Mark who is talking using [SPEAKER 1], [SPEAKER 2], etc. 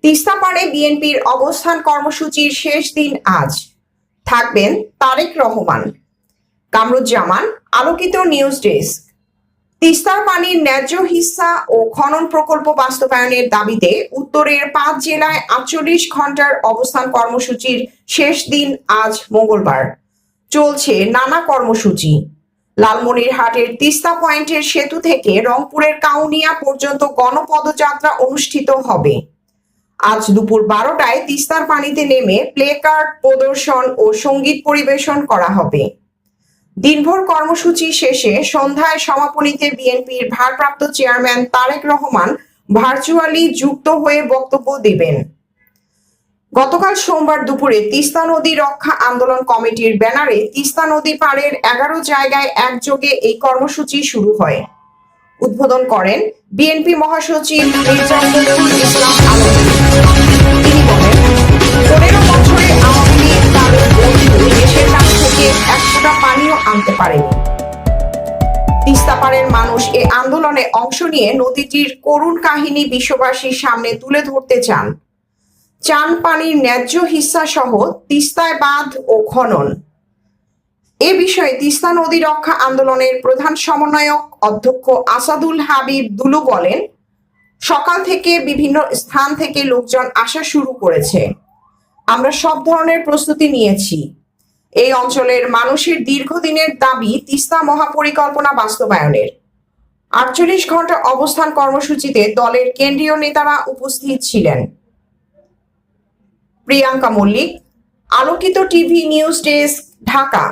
[SPEAKER 1] তিস্তা পাড়ে বিএনপির অবস্থান কর্মসূচির শেষ দিন আজ। থাকবেন তারেক রহমান, কামরুজ্জামান। আলোকিত নিউজ ডেস্ক। তিস্তার পানির ন্যায্য হিস্সা ও খনন প্রকল্প বাস্তবায়নের দাবিতে উত্তরের 5 জেলায় 48 ঘন্টার অবস্থান কর্মসূচির শেষ দিন আজ মঙ্গলবার। চলছে নানা কর্মসূচি। লালমনিরহাটের তিস্তা পয়েন্টের সেতু থেকে রংপুরের কাউনিয়া পর্যন্ত গণপদযাত্রা অনুষ্ঠিত হবে। আজ দুপুর 12টায় তিস্তার পানিতে নেমে প্লে কার্ড প্রদর্শন ও সঙ্গীত পরিবেশন করা হবে। দিনভর কর্মসূচি শেষে সন্ধ্যায় সমাপনীতে বিএনপির ভারপ্রাপ্ত চেয়ারম্যান তারেক রহমান ভার্চুয়ালি যুক্ত হয়ে বক্তব্য দেবেন। গতকাল সোমবার দুপুরে তিস্তা নদী রক্ষা আন্দোলন কমিটির ব্যানারে তিস্তা নদী পাড়ের 11 জায়গায় একযোগে এই কর্মসূচি শুরু হয়। উদ্বোধন করেন বিএনপি মহাসচিব মির্জা ফখরুল ইসলাম আলমগীর। তিনি বলেন, 15 বছরে আওয়ামী লীগ তাদের বন্ধু দেশের কাছ থেকে 1 ফোঁটা পানিও আনতে পারেনি। তিস্তা পাড়ের মানুষ এ আন্দোলনে অংশ নিয়ে নদীটির করুণ কাহিনী বিশ্ববাসীর সামনে তুলে ধরতে চান পানির ন্যায্য হিস্সা সহ তিস্তায় বাঁধ ও খনন। এ বিষয়ে তিস্তা নদী রক্ষা আন্দোলনের প্রধান সমন্বয়ক অধ্যক্ষ আসাদুল হাবিব দুলু বলেন, সকাল থেকে বিভিন্ন স্থান থেকে লোকজন আসা শুরু করেছে। আমরা সব ধরনের প্রস্তুতি নিয়েছি। এই অঞ্চলের মানুষের দীর্ঘদিনের দাবি তিস্তা মহাপরিকল্পনা বাস্তবায়নের। 48 ঘন্টা অবস্থান কর্মসূচিতে দলের কেন্দ্রীয় নেতারা উপস্থিত ছিলেন। প্রিয়াঙ্কা মল্লিক, আলোকিত টিভি নিউজ ডেস্ক, ঢাকা।